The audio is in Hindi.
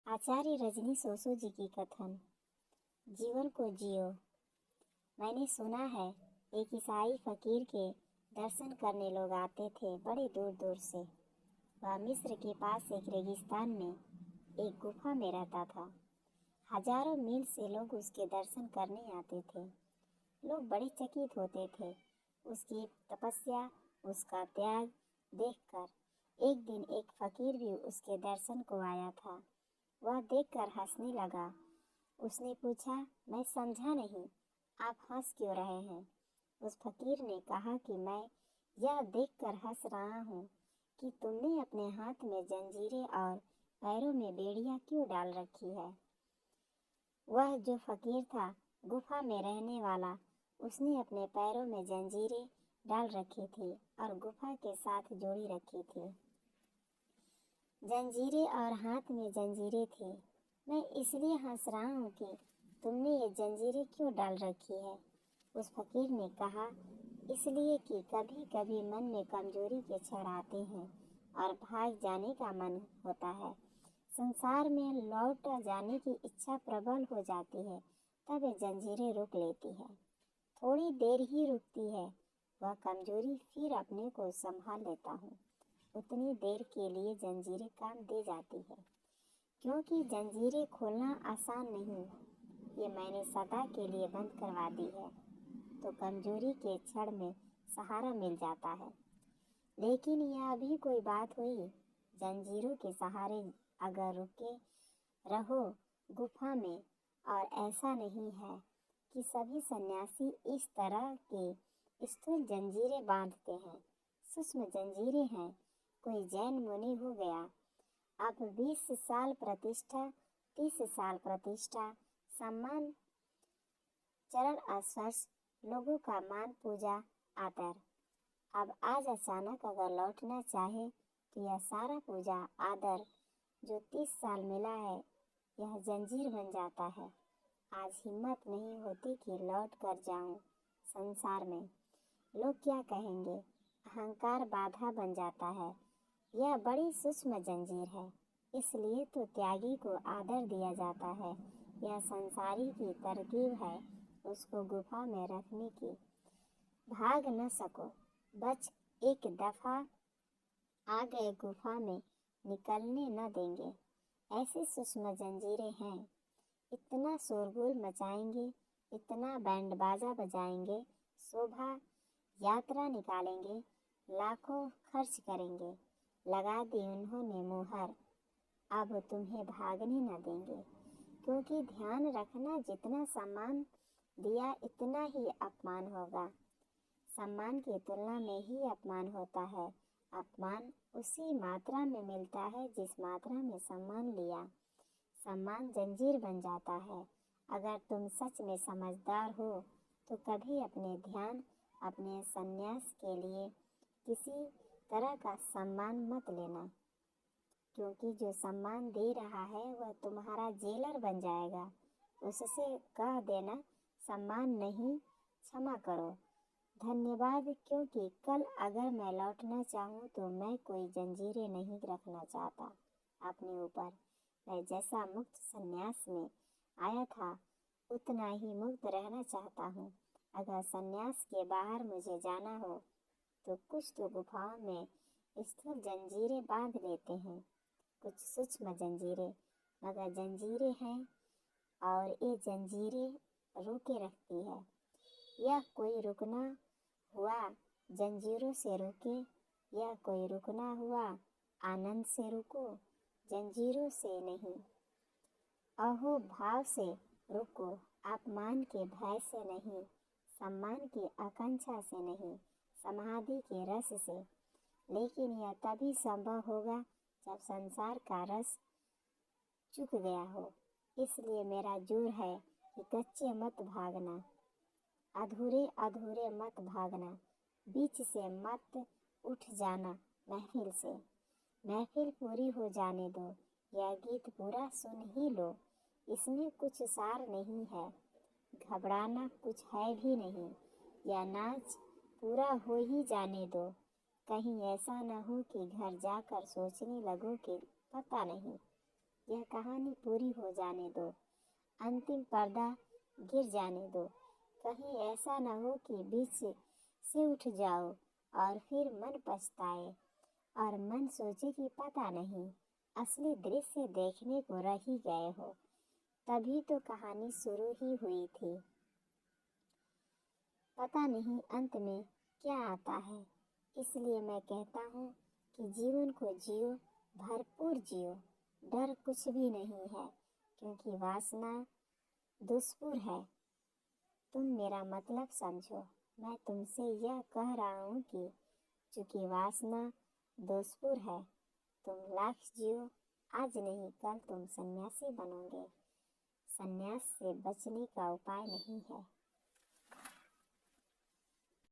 आचार्य रजनीश ओशो जी की कथन। जीवन को जियो। मैंने सुना है एक ईसाई फकीर के दर्शन करने लोग आते थे बड़े दूर दूर से। वह मिस्र के पास एक रेगिस्तान में एक गुफा में रहता था। हजारों मील से लोग उसके दर्शन करने आते थे। लोग बड़े चकित होते थे उसकी तपस्या, उसका त्याग देखकर। एक दिन एक फकीर भी उसके दर्शन को आया था। वह देखकर हंसने लगा। उसने पूछा, मैं समझा नहीं, आप हंस क्यों रहे हैं? उस फकीर ने कहा कि मैं यह देखकर हंस रहा हूँ कि तुमने अपने हाथ में जंजीरें और पैरों में बेड़ियां क्यों डाल रखी है। वह जो फकीर था, गुफा में रहने वाला, उसने अपने पैरों में जंजीरें डाल रखी थी और गुफा के साथ जोड़ी रखी थी। जंजीरें और हाथ में जंजीरें थी। मैं इसलिए हंस रहा हूँ कि तुमने ये जंजीरें क्यों डाल रखी है। उस फकीर ने कहा, इसलिए कि कभी कभी मन में कमजोरी के क्षण आते हैं और भाग जाने का मन होता है। संसार में लौट जाने की इच्छा प्रबल हो जाती है, तब ये जंजीरें रोक लेती है। थोड़ी देर ही रुकती है वह कमजोरी, फिर अपने को संभाल लेता हूँ। उतनी देर के लिए जंजीरें काम दे जाती है, क्योंकि जंजीरें खोलना आसान नहीं। ये मैंने सदा के लिए बंद करवा दी है, तो कमजोरी के क्षण में सहारा मिल जाता है। लेकिन यह भी कोई बात हुई, जंजीरों के सहारे अगर रुके रहो गुफा में। और ऐसा नहीं है कि सभी सन्यासी इस तरह के स्थूल जंजीरें बांधते हैं। सूक्ष्म जंजीरें हैं। कोई जैन मुनि हो गया, अब 20 साल प्रतिष्ठा, 30 साल प्रतिष्ठा, सम्मान, चरण स्पर्श, लोगों का मान, पूजा, आदर। अब आज अचानक अगर लौटना चाहे तो यह सारा पूजा आदर जो 30 साल मिला है, यह जंजीर बन जाता है। आज हिम्मत नहीं होती कि लौट कर जाऊं संसार में। लोग क्या कहेंगे? अहंकार बाधा बन जाता है। यह बड़ी सूक्ष्म जंजीर है, इसलिए तो त्यागी को आदर दिया जाता है। यह संसारी की तरकीब है उसको गुफा में रखने की। भाग न सको, बच एक दफा आ गए गुफा में, निकलने न देंगे। ऐसी सूक्ष्म जंजीरें हैं। इतना शोरगुल मचाएंगे, इतना बैंड बाजा बजाएंगे, शोभा यात्रा निकालेंगे, लाखों खर्च करेंगे। लगा दी उन्होंने मुहर, अब तुम्हें भागने न देंगे। क्योंकि ध्यान रखना, जितना सम्मान दिया इतना ही अपमान होगा। सम्मान की तुलना में ही अपमान होता है। अपमान उसी मात्रा में मिलता है जिस मात्रा में सम्मान लिया। सम्मान जंजीर बन जाता है। अगर तुम सच में समझदार हो तो कभी अपने ध्यान, अपने संन्यास के लिए किसी तरह का सम्मान मत लेना, क्योंकि जो सम्मान दे रहा है वह तुम्हारा जेलर बन जाएगा। उससे कह देना, सम्मान नहीं, क्षमा करो, धन्यवाद, क्योंकि कल अगर मैं लौटना चाहूँ तो मैं कोई जंजीरें नहीं रखना चाहता अपने ऊपर। मैं जैसा मुक्त संन्यास में आया था उतना ही मुक्त रहना चाहता हूँ। अगर संन्यास के बाहर मुझे जाना हो तो कुछ तो गुफाओं में स्थूल जंजीरें बांध लेते हैं, कुछ सूक्ष्म जंजीरें, मगर जंजीरें हैं और ये जंजीरें रोके रखती है। यह कोई रुकना हुआ जंजीरों से रुके, यह कोई रुकना हुआ आनंद से रुको, जंजीरों से नहीं। अहो भाव से रुको, अपमान के भय से नहीं, सम्मान की आकांक्षा से नहीं, समाधि के रस से। लेकिन यह तभी संभव होगा जब संसार का रस चुक गया हो। इसलिए मेरा जोर है कि कच्चे मत भागना, अधूरे अधूरे मत भागना, बीच से मत उठ जाना महफिल से। महफिल पूरी हो जाने दो, यह गीत पूरा सुन ही लो। इसमें कुछ सार नहीं है, घबराना कुछ है भी नहीं। यह नाच पूरा हो ही जाने दो, कहीं ऐसा न हो कि घर जाकर सोचने लगो कि पता नहीं। यह कहानी पूरी हो जाने दो, अंतिम पर्दा गिर जाने दो। कहीं ऐसा न हो कि बीच से उठ जाओ और फिर मन पछताए और मन सोचे कि पता नहीं असली दृश्य देखने को रह ही गए हो। तभी तो कहानी शुरू ही हुई थी। पता नहीं अंत में क्या आता है। इसलिए मैं कहता हूँ कि जीवन को जियो, भरपूर जियो। डर कुछ भी नहीं है, क्योंकि वासना दुष्पुर है। तुम मेरा मतलब समझो। मैं तुमसे यह कह रहा हूँ कि चूंकि वासना दुष्पुर है, तुम लाख जियो, आज नहीं कल तुम सन्यासी बनोगे। सन्यास से बचने का उपाय नहीं है।